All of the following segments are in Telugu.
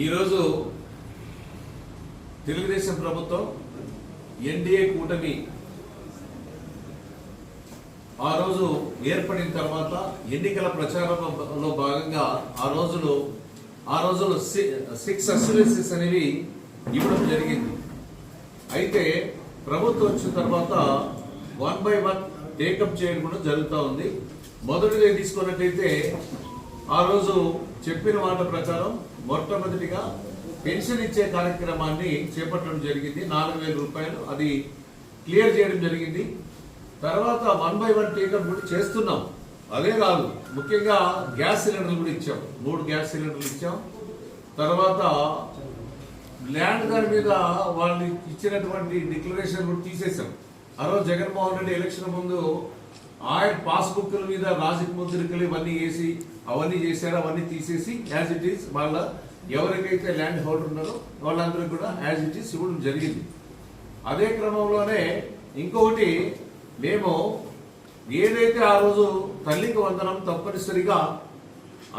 ఈరోజు తెలుగుదేశం ప్రభుత్వం ఎన్డీఏ కూటమి ఆ రోజు ఏర్పడిన తర్వాత ఎన్నికల ప్రచారంలో భాగంగా ఆ రోజులు 6 అస్యూరెన్సెస్ అనేవి ఇవ్వడం జరిగింది. అయితే ప్రభుత్వం వచ్చిన తర్వాత 1 by 1 టేకప్ చేయడం కూడా జరుగుతూ ఉంది. మొదటిగా తీసుకున్నట్టయితే ఆ రోజు చెప్పిన మాట ప్రకారం మొట్టమొదటిగా పెన్షన్ ఇచ్చే కార్యక్రమాన్ని చేపట్టడం జరిగింది. 4,000 రూపాయలు అది క్లియర్ చేయడం జరిగింది. తర్వాత 1 by 1 టేకప్ కూడా చేస్తున్నాం. అదే కాదు, ముఖ్యంగా గ్యాస్ సిలిండర్లు కూడా ఇచ్చాం. 3 గ్యాస్ సిలిండర్లు ఇచ్చాం. తర్వాత ల్యాండ్ దాని మీద వాళ్ళు ఇచ్చినటువంటి డిక్లరేషన్ కూడా తీసేసాం. ఆ రోజు జగన్మోహన్ రెడ్డి ఎలక్షన్ ముందు ఆయన పాస్బుక్ల మీద రాజకీయ ముద్రికలు ఇవన్నీ వేసి అవన్నీ చేశారు. అవన్నీ తీసేసి యాజ్ ఇట్ ఈస్ వాళ్ళ ఎవరికైతే ల్యాండ్ హోల్డర్ ఉన్నారో వాళ్ళందరికీ కూడా యాజ్ ఇట్ ఈస్ ఇవ్వడం జరిగింది. అదే క్రమంలోనే ఇంకొకటి, మేము ఏదైతే ఆ రోజు తల్లికి వందనం తప్పనిసరిగా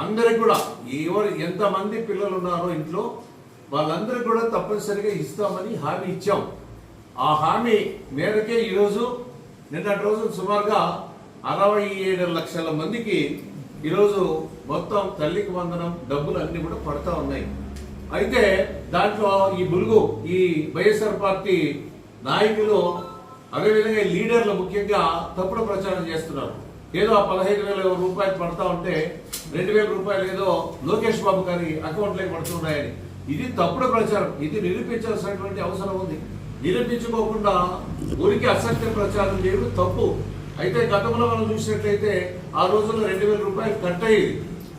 అందరికి కూడా ఎంతమంది పిల్లలు ఉన్నారో ఇంట్లో వాళ్ళందరికీ కూడా తప్పనిసరిగా ఇస్తామని హామీ ఇచ్చాం. ఆ హామీ మేరకే ఈరోజు నిన్నటి రోజు సుమారుగా 67 లక్షల మందికి ఈరోజు మొత్తం తల్లికి వందనం డబ్బులు అన్ని కూడా పడతా ఉన్నాయి. అయితే దాంట్లో ఈ వైఎస్ఆర్ పార్టీ నాయకులు అదేవిధంగా లీడర్లు ముఖ్యంగా తప్పుడు ప్రచారం చేస్తున్నారు. ఏదో ఆ 15,000 రూపాయలు పడతా ఉంటే 2,000 రూపాయలు ఏదో లోకేష్ బాబు గారి అకౌంట్లోకి పడుతున్నాయని. ఇది తప్పుడు ప్రచారం. ఇది నిరూపించాల్సినటువంటి అవసరం ఉంది. నిరూపించుకోకుండా ఊరికి అసత్య ప్రచారం చేయడం తప్పు. అయితే గతంలో మనం చూసినట్లయితే ఆ రోజుల్లో 2,000 రూపాయలు కట్ అయ్యేది.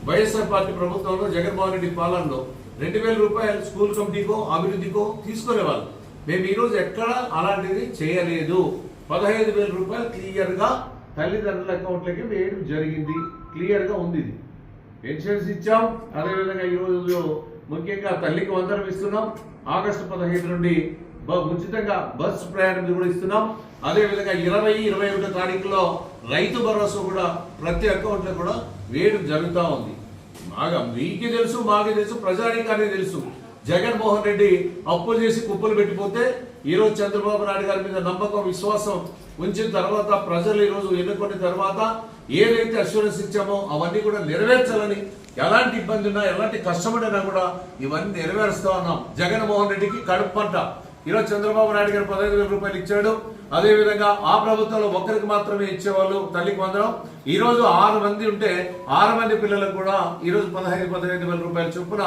వైఎస్ఆర్ పార్టీ ప్రభుత్వంలో జగన్మోహన్ రెడ్డి పాలనలో 2,000 రూపాయలు స్కూల్ కమిటీకో అభివృద్ధికో తీసుకునేవాళ్ళు. మేము ఈరోజు ఎక్కడ అలాంటిది చేయలేదు. 15,000 రూపాయలు క్లియర్ గా తల్లిదండ్రుల అకౌంట్లకి వేయడం జరిగింది. క్లియర్ గా ఉంది. పెన్షన్స్ ఇచ్చాం. అదేవిధంగా ఈ రోజు ముఖ్యంగా తల్లికి వందనం ఇస్తున్నాం. ఆగస్టు 15 నుండి ఉచితంగా బస్సు ప్రయాణం కూడా ఇస్తున్నాం. అదేవిధంగా 20-21 తారీఖులో రైతు భరోసా కూడా ప్రతి అకౌంట్లో కూడా వేయడం జరుగుతూ ఉంది. మీకు తెలుసు, మాకు తెలుసు, ప్రజానీకానికి తెలుసు. జగన్మోహన్ రెడ్డి అప్పులు చేసి కుప్పలు పెట్టిపోతే ఈరోజు చంద్రబాబు నాయుడు గారి మీద నమ్మకం విశ్వాసం ఉంచిన తర్వాత ప్రజలు ఈరోజు ఎన్నుకున్న తర్వాత ఏదైతే అష్యూరెన్స్ ఇచ్చామో అవన్నీ కూడా నెరవేర్చాలని, ఎలాంటి ఇబ్బంది ఉన్నా ఎలాంటి కష్టపడినా కూడా ఇవన్నీ నెరవేరుస్తా ఉన్నాం. జగన్మోహన్ రెడ్డికి కడుపు పంట. ఈరోజు చంద్రబాబు నాయుడు గారు 15,000 రూపాయలు ఇచ్చాడు. అదేవిధంగా ఆ ప్రభుత్వంలో ఒక్కరికి మాత్రమే ఇచ్చేవాళ్ళు తల్లికి వందనం. ఈ రోజు 6 మంది ఉంటే 6 మంది పిల్లలకు కూడా ఈరోజు 15,000 రూపాయల చొప్పున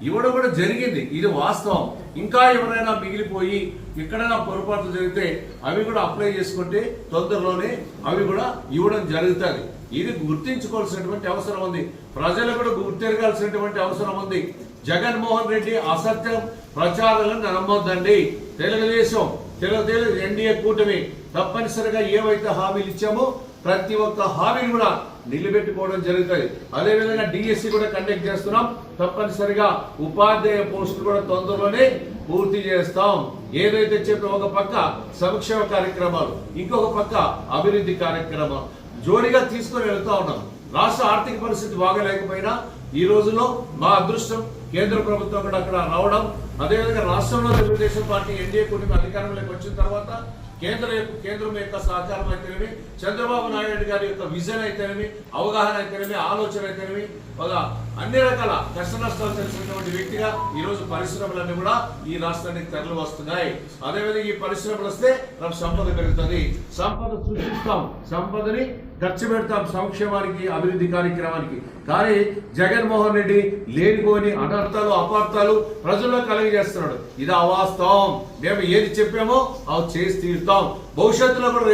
ఇవ్వడం కూడా జరిగింది. ఇది వాస్తవం. ఇంకా ఎవరైనా మిగిలిపోయి ఎక్కడైనా పొరపాట్లు జరిగితే అవి కూడా అప్లై చేసుకుంటే తొందరలోనే అవి కూడా ఇవ్వడం జరుగుతుంది. ఇది గుర్తించుకోవాల్సినటువంటి అవసరం ఉంది. ప్రజలు కూడా గుర్తిరగాల్సినటువంటి అవసరం ఉంది. జగన్మోహన్ రెడ్డి అసత్యం ప్రచారాలను నమ్మొద్దండి. తెలుగుదేశం ఎన్డీఏ కూటమి తప్పనిసరిగా ఏవైతే హామీలు ఇచ్చామో ప్రతి ఒక్క హామీని కూడా నిలబెట్టుకోవడం జరుగుతుంది. అదేవిధంగా డిఎస్సి కూడా కండక్ట్ చేస్తున్నాం. తప్పనిసరిగా ఉపాధ్యాయ పోస్టులు కూడా తొందరలోనే పూర్తి చేస్తాం. ఏదైతే చెప్పిన ఒక పక్క సంక్షేమ కార్యక్రమాలు, ఇంకొక పక్క అభివృద్ధి కార్యక్రమాలు జోడిగా తీసుకొని వెళ్తా ఉన్నాం. రాష్ట్ర ఆర్థిక పరిస్థితి బాగలేకపోయినా ఈ రోజుల్లో మా అదృష్టం కేంద్ర ప్రభుత్వం కూడా అక్కడ రావడం, అదేవిధంగా రాష్ట్రంలో తెలుగుదేశం పార్టీ ఎన్డీఏ కూటమి అధికారంలోకి వచ్చిన తర్వాత కేంద్రం యొక్క సహకారం అయితేనేమి, చంద్రబాబు నాయుడు గారి యొక్క విజన్ అయితేనేమి, అవగాహన అయితేనేమి, ఆలోచన అయితేనేమి, అన్ని రకాల కష్ట నష్టాలు తెలిసినటువంటి వ్యక్తిగా ఈరోజు పరిశ్రమలన్నీ కూడా ఈ రాష్ట్రానికి తరలి వస్తున్నాయి. అదేవిధంగా ఈ పరిశ్రమలు వస్తే మనకు సంపద పెరుగుతుంది. సంపద సృష్టిస్తాం, సంపదని ఖర్చు పెడతాం సంక్షేమానికి, అభివృద్ధి కార్యక్రమానికి. కానీ జగన్మోహన్ రెడ్డి లేనిపోని అనర్థాలు అపార్థాలు ప్రజల్లో కలిగజేస్తున్నాడు. ఇది అవాస్తవం. మేము ఏది చెప్పామో అవి చేసి తీరుతాం. భవిష్యత్తులో కూడా